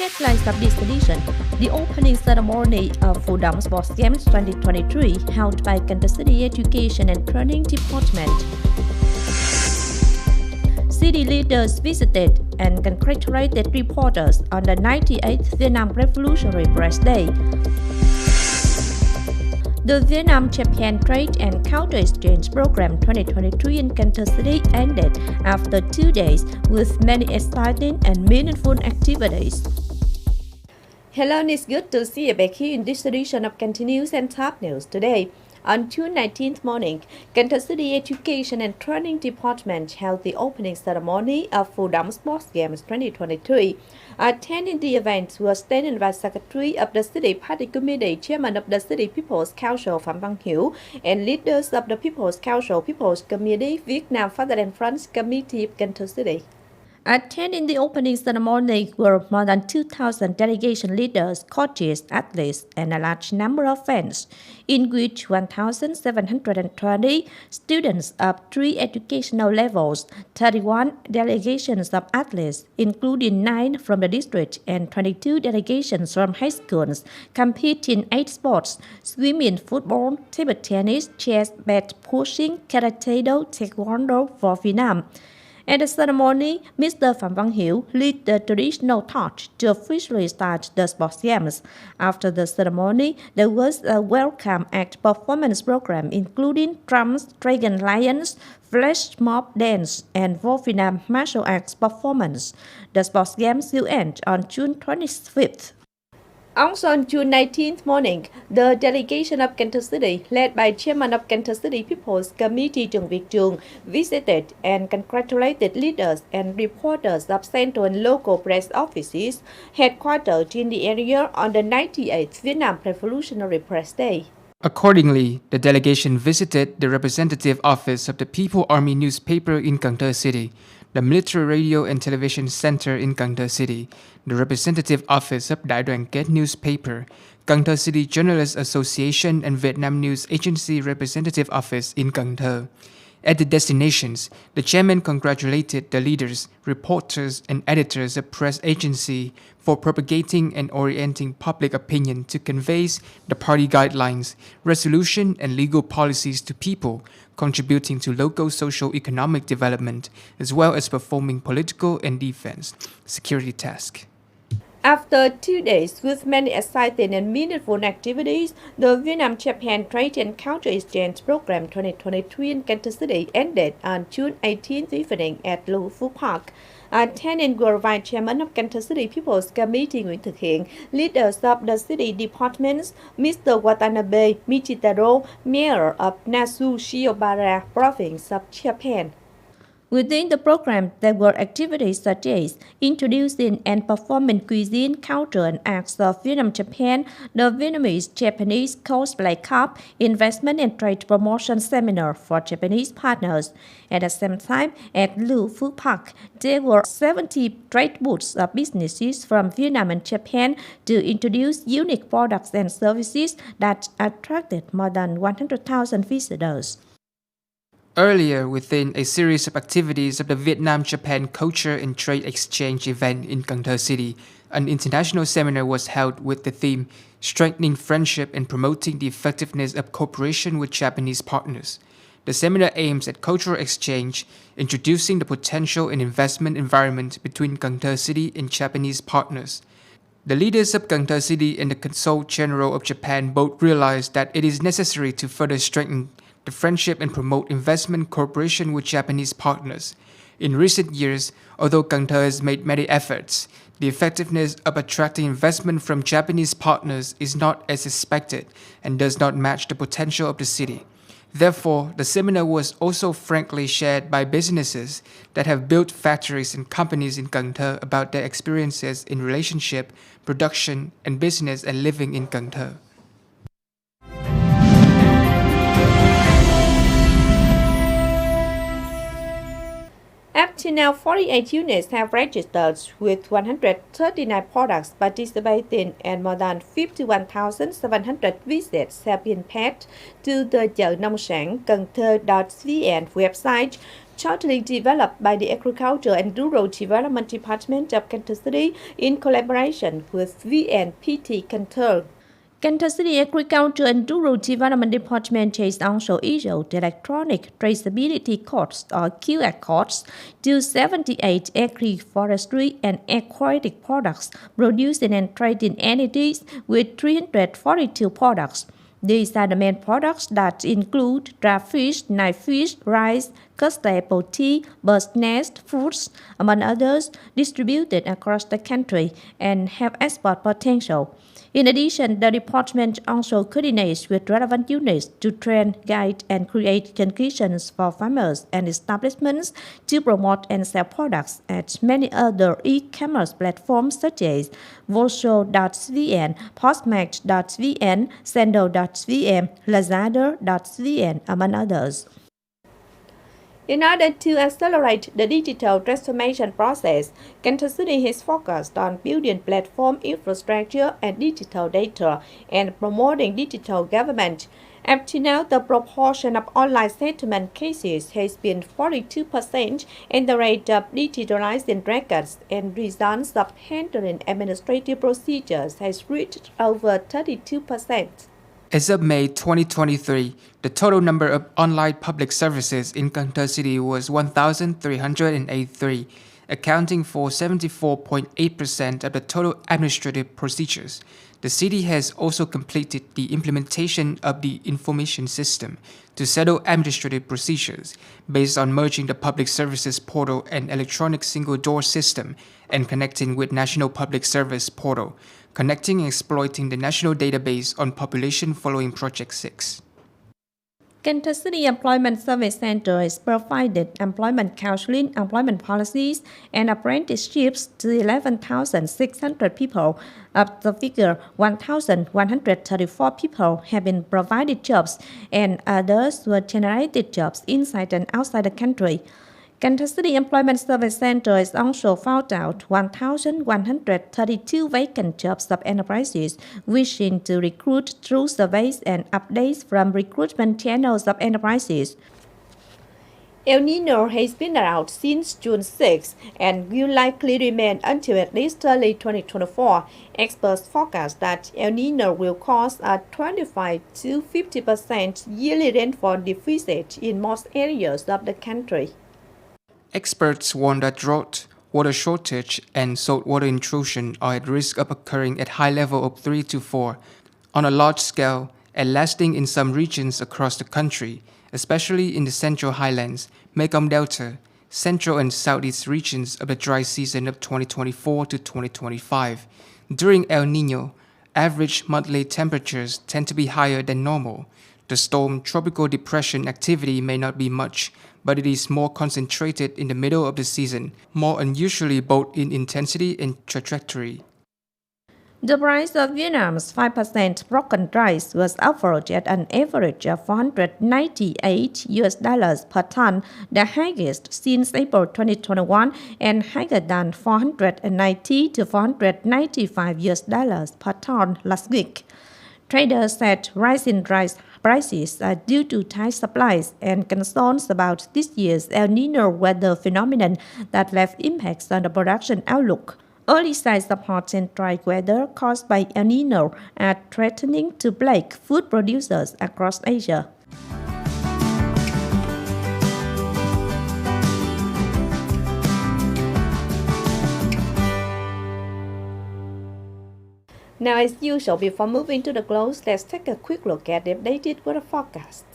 Headlines of this edition: the opening ceremony of Phù Đổng Sports Games 2023 held by Cần Thơ City Education and Training Department. City leaders visited and congratulated reporters on the 98th Vietnam Revolutionary Press Day. The Vietnam-Japan Trade and Culture Exchange Program 2023 in Cần Thơ City ended after 2 days with many exciting and meaningful activities. Hello, and it's good to see you back here in this edition of Cần Thơ News and Top News today. On June 19th morning, Cần Thơ City Education and Training Department held the opening ceremony of Phù Đổng Sports Games 2023. Attending the event was standing by Secretary of the City Party Committee, Chairman of the City People's Council Phạm Văn Hiễu, and leaders of the People's Council People's Committee, Vietnam Fatherland Fronts Committee of Cần Thơ City. Attending the opening ceremony were more than 2,000 delegation leaders, coaches, athletes, and a large number of fans, in which 1,720 students of 3 educational levels, 31 delegations of athletes, including 9 from the district, and 22 delegations from high schools, compete in 8 sports: swimming, football, table tennis, chess, bat pushing, karate-do, taekwondo for Vietnam. At the ceremony, Mr. Phạm Văn Hiễu led the traditional torch to officially start the sports games. After the ceremony, there was a welcome act performance program including drums, dragon lions, flash mob dance, and Vietnam martial arts performance. The sports games will end on June 25th. Also on June 19th morning, the delegation of Cần Thơ City, led by Chairman of Cần Thơ City People's Committee Chương, visited and congratulated leaders and reporters of central and local press offices headquartered in the area on the 98th Vietnam Revolutionary Press Day. Accordingly, the delegation visited the representative office of the People Army newspaper in Cần Thơ City, the Military Radio and Television Center in Cần Thơ City, the representative office of Đại Đoàn Kết newspaper, Cần Thơ City Journalists Association and Vietnam News Agency representative office in Cần Thơ. At the destinations, the chairman congratulated the leaders, reporters, and editors of press agency for propagating and orienting public opinion to convey the party guidelines, resolution, and legal policies to people, contributing to local socio-economic development, as well as performing political and defense security tasks. After 2 days with many exciting and meaningful activities, the Vietnam-Japan Trade and Culture Exchange Program 2023 in Cần Thơ City ended on June 18th evening at Lưu Phú Park. Attending were Vice Chairman of Cần Thơ City People's Committee Nguyễn Thực Hiện, leaders of the city departments, Mr. Watanabe Michitaro, Mayor of Nasu Shiobara Province of Japan. Within the program, there were activities such as introducing and performing cuisine, culture, and arts of Vietnam-Japan, the Vietnamese-Japanese Cosplay Cup, investment and trade promotion seminar for Japanese partners. At the same time, at Lưu Phú Park, there were 70 trade booths of businesses from Vietnam and Japan to introduce unique products and services that attracted more than 100,000 visitors. Earlier, within a series of activities of the Vietnam-Japan Culture and Trade Exchange event in Cần Thơ City, an international seminar was held with the theme Strengthening Friendship and Promoting the Effectiveness of Cooperation with Japanese Partners. The seminar aims at cultural exchange, introducing the potential and investment environment between Cần Thơ City and Japanese partners. The leaders of Cần Thơ City and the Consul General of Japan both realized that it is necessary to further strengthen the friendship and promote investment cooperation with Japanese partners. In recent years, although Cần Thơ has made many efforts, the effectiveness of attracting investment from Japanese partners is not as expected and does not match the potential of the city. Therefore, the seminar was also frankly shared by businesses that have built factories and companies in Cần Thơ about their experiences in relationship, production, and business and living in Cần Thơ. Up to now, 48 units have registered with 139 products participating, and more than 51,700 visits have been paid to the chợ nông sản Cần Thơ.vn website. jointly developed by the Agriculture and Rural Development Department of Cần Thơ City in collaboration with VNPT Cần Thơ. Cần Thơ City Agriculture and Rural Development Department has also issued electronic traceability codes or QR codes to 78 agri-forestry and aquatic products producing and trading entities with 342 products. These are the main products that include draft fish, knife fish, rice, custard apple tea, bird's nest, fruits, among others, distributed across the country and have export potential. In addition, the department also coordinates with relevant units to train, guide, and create conditions for farmers and establishments to promote and sell products at many other e-commerce platforms such as Volso.vn, Postmates.vn, Sendo.vn, Lazada.vn, among others. In order to accelerate the digital transformation process, Cần Thơ City has focused on building platform infrastructure and digital data and promoting digital government. Up to now, the proportion of online settlement cases has been 42%, and the rate of digitalizing records and results of handling administrative procedures has reached over 32%. As of May 2023, the total number of online public services in Cần Thơ City was 1,383, accounting for 74.8% of the total administrative procedures. The city has also completed the implementation of the information system to settle administrative procedures based on merging the public services portal and electronic single door system and connecting with National Public Service Portal, connecting and exploiting the national database on population following Project 6. Cần Thơ City Employment Service Center has provided employment counseling, employment policies, and apprenticeships to 11,600 people. Of the figure, 1,134 people have been provided jobs, and others were generated jobs inside and outside the country. Cần Thơ City Employment Service Center has also found out 1,132 vacant jobs of enterprises wishing to recruit through surveys and updates from recruitment channels of enterprises. El Nino has been around since June 6 and will likely remain until at least early 2024. Experts forecast that El Nino will cause a 25 to 50% yearly rainfall deficit in most areas of the country. Experts warn that drought, water shortage, and saltwater intrusion are at risk of occurring at high level of 3 to 4 on a large scale and lasting in some regions across the country, especially in the Central Highlands, Mekong Delta, Central and Southeast regions of the dry season of 2024 to 2025. During El Nino, average monthly temperatures tend to be higher than normal. The storm tropical depression activity may not be much, but it is more concentrated in the middle of the season, more unusually both in intensity and trajectory. The price of Vietnam's 5% broken rice was offered at an average of $498 per ton, the highest since April 2021 and higher than $490 to $495 per ton last week. Traders said rising rice prices are due to tight supplies and concerns about this year's El Nino weather phenomenon that left impacts on the production outlook. Early signs of hot and dry weather caused by El Nino are threatening to plague food producers across Asia. Now, as usual, before moving to the close, let's take a quick look at the updated weather forecast.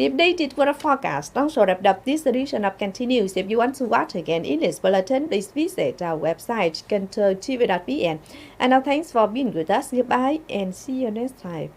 The updated weather forecast also wrapped up this edition of Cần Thơ News. If you want to watch again in this bulletin, please visit our website, kênthtv.vn. And now thanks for being with us. Goodbye and see you next time.